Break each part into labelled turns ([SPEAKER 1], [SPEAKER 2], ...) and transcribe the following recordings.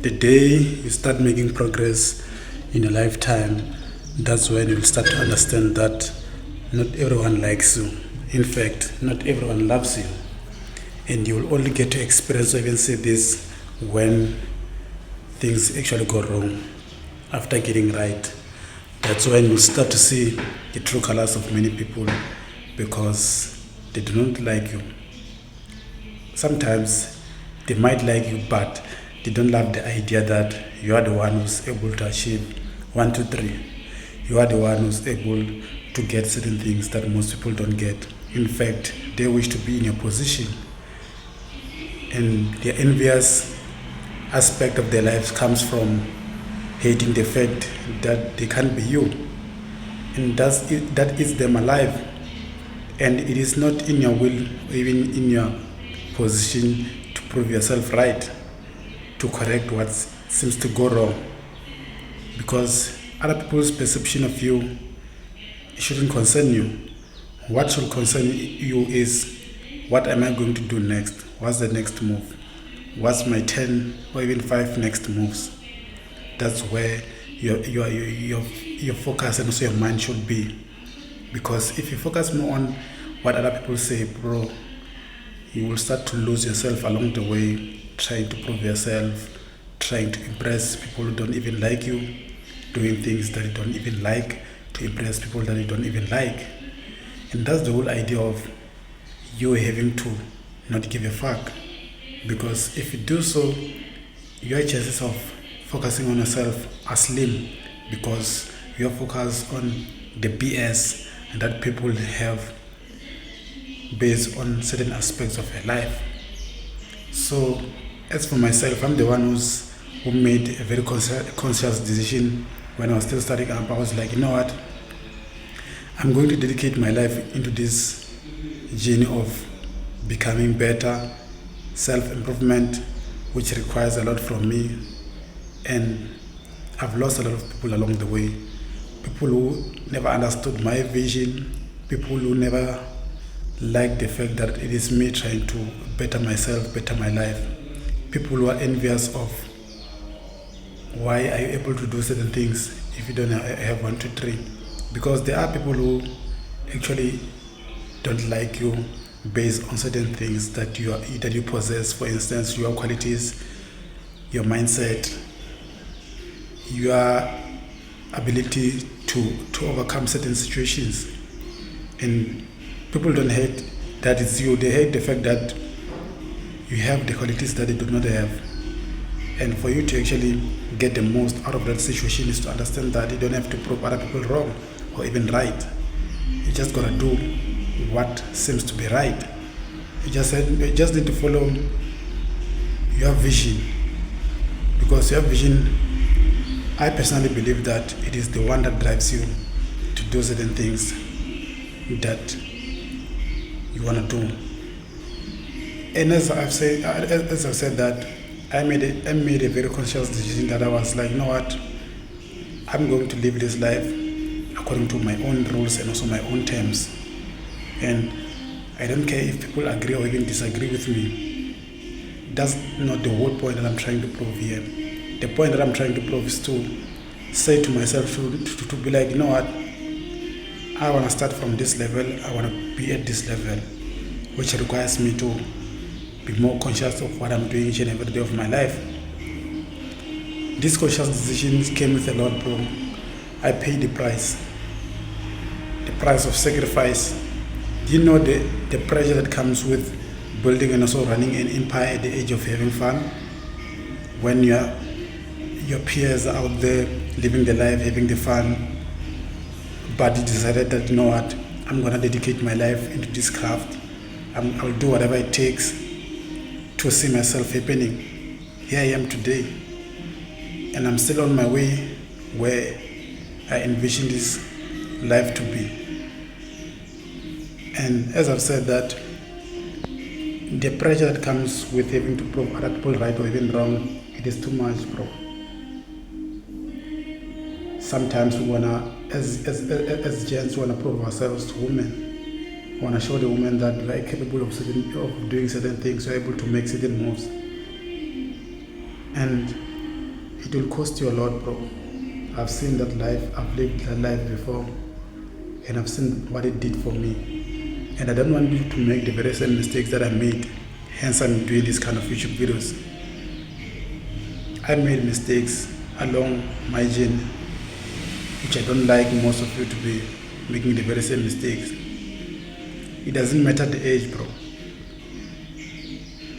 [SPEAKER 1] The day you start making progress in your lifetime, that's when you'll start to understand that not everyone likes you. In fact, not everyone loves you. And you will only get to experience or even see this when things actually go wrong after getting right. That's when you start to see the true colors of many people because they do not like you. Sometimes they might like you, but they don't love the idea that you are the one who's able to achieve one, two, three. You are the one who's able to get certain things that most people don't get. In fact, they wish to be in your position, and the envious aspect of their lives comes from hating the fact that they can't be you, and that is them alive. And it is not in your will or even in your position to prove yourself right, to correct what seems to go wrong, because other people's perception of you shouldn't concern you. What should concern you is, what am I going to do next? What's the next move? What's my 10 or even 5 next moves? That's where your focus and also your mind should be. Because if you focus more on what other people say, bro, you will start to lose yourself along the way, trying to prove yourself, trying to impress people who don't even like you, doing things that you don't even like to impress people that you don't even like. And that's the whole idea of you having to not give a fuck. Because if you do so, your chances of focusing on yourself are slim, because you're focused on the BS that people have based on certain aspects of your life. So, as for myself, I'm the one who made a very conscious decision when I was still starting up. I was like, you know what? I'm going to dedicate my life into this journey of becoming better, self-improvement, which requires a lot from me. And I've lost a lot of people along the way. People who never understood my vision, people who never liked the fact that it is me trying to better myself, better my life. People who are envious of, why are you able to do certain things if you don't have one, two, three? Because there are people who actually don't like you based on certain things that you possess. For instance, your qualities, your mindset, your ability to overcome certain situations. And people don't hate that it's you, they hate the fact that you have the qualities that they do not have. And for you to actually get the most out of that situation is to understand that you don't have to prove other people wrong or even right. You just gotta do what seems to be right. You just need to follow your vision, because your vision, I personally believe that it is the one that drives you to do certain things that you want to do. And as I've said that, I made a very conscious decision that I was like, you know what, I'm going to live this life according to my own rules and also my own terms. And I don't care if people agree or even disagree with me. That's not the whole point that I'm trying to prove here. The point that I'm trying to prove is to say to myself, to be like, you know what, I want to start from this level, I want to be at this level, which requires me to be more conscious of what I'm doing each and every day of my life. These conscious decisions came with a lot, bro. I paid the price of sacrifice. Do you know the pressure that comes with building and also running an empire at the age of having fun? When your peers are out there living the life, having the fun, but you decided that, you know what, I'm going to dedicate my life into this craft. I'll do whatever it takes to see myself happening. Here I am today, and I'm still on my way where I envision this life to be. And as I've said that, the pressure that comes with having to prove other people right or even wrong, it is too much, bro. Sometimes we wanna, as gents, wanna prove ourselves to women. We wanna show the women that we are capable of doing certain things, we're able to make certain moves. And It will cost you a lot, bro. I've seen that life, I've lived that life before, and I've seen what it did for me. And I don't want you to make the very same mistakes that I made. Hence, I'm doing this kind of YouTube videos. I made mistakes along my journey, which I don't like most of you to be making the very same mistakes. It doesn't matter the age, bro.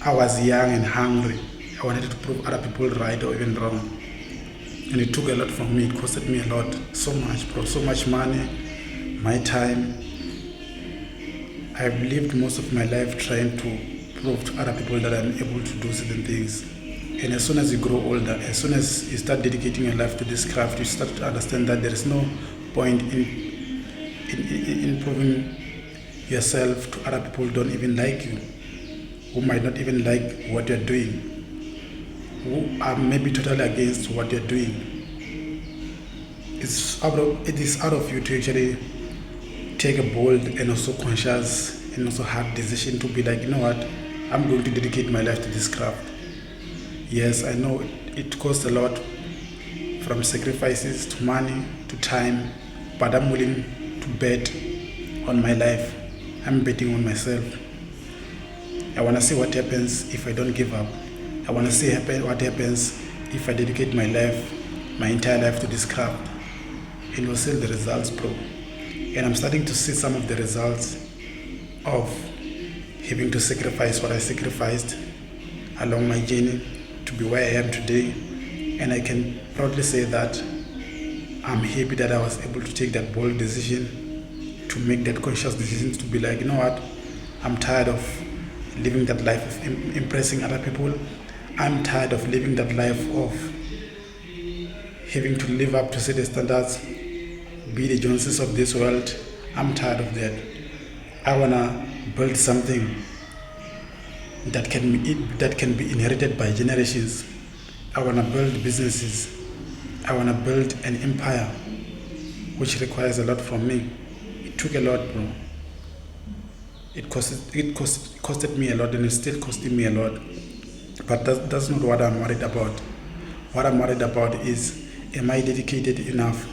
[SPEAKER 1] I was young and hungry. I wanted to prove other people right or even wrong. And it took a lot from me. It costed me a lot. So much, bro. So much money, my time. I've lived most of my life trying to prove to other people that I'm able to do certain things. And as soon as you grow older, as soon as you start dedicating your life to this craft, you start to understand that there is no point in proving yourself to other people who don't even like you, who might not even like what you're doing, who are maybe totally against what you're doing. It is out of you to actually take a bold and also conscious and also hard decision to be like, you know what, I'm going to dedicate my life to this craft. Yes, I know it costs a lot, from sacrifices to money to time, but I'm willing to bet on my life. I'm betting on myself. I want to see what happens if I don't give up. I want to see what happens if I dedicate my life, my entire life to this craft. And we'll see the results, bro. And I'm starting to see some of the results of having to sacrifice what I sacrificed along my journey to be where I am today. And I can proudly say that I'm happy that I was able to take that bold decision, to make that conscious decision, to be like, you know what, I'm tired of living that life of impressing other people. I'm tired of living that life of having to live up to certain standards, be the Joneses of this world. I'm tired of that. I wanna build something that can be inherited by generations. I wanna build businesses. I wanna build an empire, which requires a lot from me. It took a lot, bro. It costed me a lot, and it's still costing me a lot. But that's not what I'm worried about. What I'm worried about is, am I dedicated enough?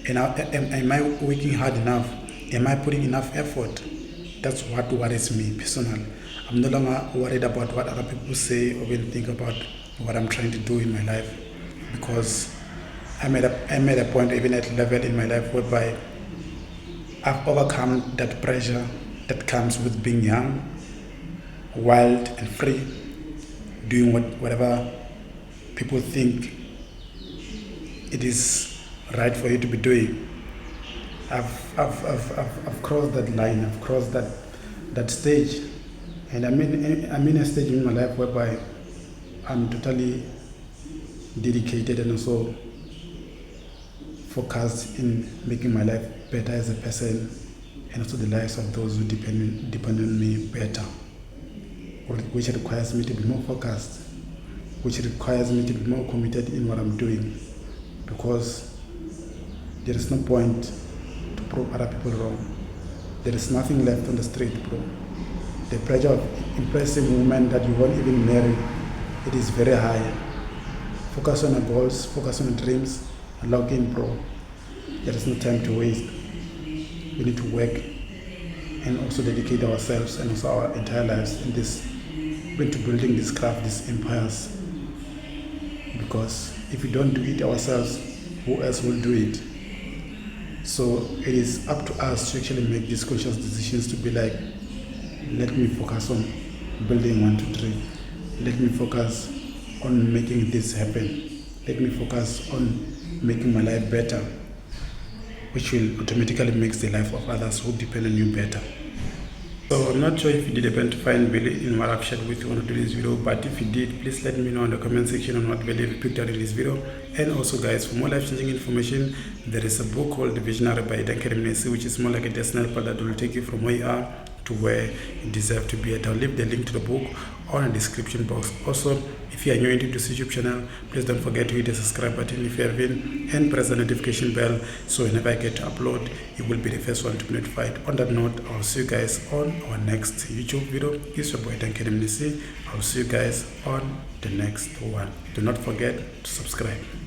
[SPEAKER 1] And am I working hard enough? Am I putting enough effort? That's what worries me personally. I'm no longer worried about what other people say or even think about what I'm trying to do in my life, because I made a point, even at a level in my life, whereby I've overcome that pressure that comes with being young, wild and free, doing whatever people think it is right for you to be doing. I've crossed that line. I've crossed that stage, and I'm in a stage in my life whereby I'm totally dedicated and also focused in making my life better as a person, and also the lives of those who depend on me better, which requires me to be more focused, which requires me to be more committed in what I'm doing, because there is no point to prove other people wrong. There is nothing left on the street, bro. The pressure of impressing women that you won't even marry, it is very high. Focus on your goals, focus on your dreams, and log in, bro. There is no time to waste. We need to work and also dedicate ourselves and also our entire lives into building this craft, these empires. Because if we don't do it ourselves, who else will do it? So it is up to us to actually make these conscious decisions, to be like, let me focus on building 1, 2, 3. Let me focus on making this happen. Let me focus on making my life better, which will automatically make the life of others who depend on you better. So I'm not sure if you did happen to find value in what I've shared with you on today's video, but if you did, please let me know in the comment section on what value you picked out in this video. And also, guys, for more life-changing information, there is a book called The Visionary by Duncan Messi, which is more like a destiny helper that will take you from where you are to where you deserve to be at. I'll leave the link to the book on the description box. Also, if you are new into this YouTube channel, please don't forget to hit the subscribe button if you haven't, and press the notification bell so whenever I get to upload, you will be the first one to be notified. On that note, I'll see you guys on our next YouTube video. It's your boy Duncan MNC. I'll see you guys on the next one. Do not forget to subscribe.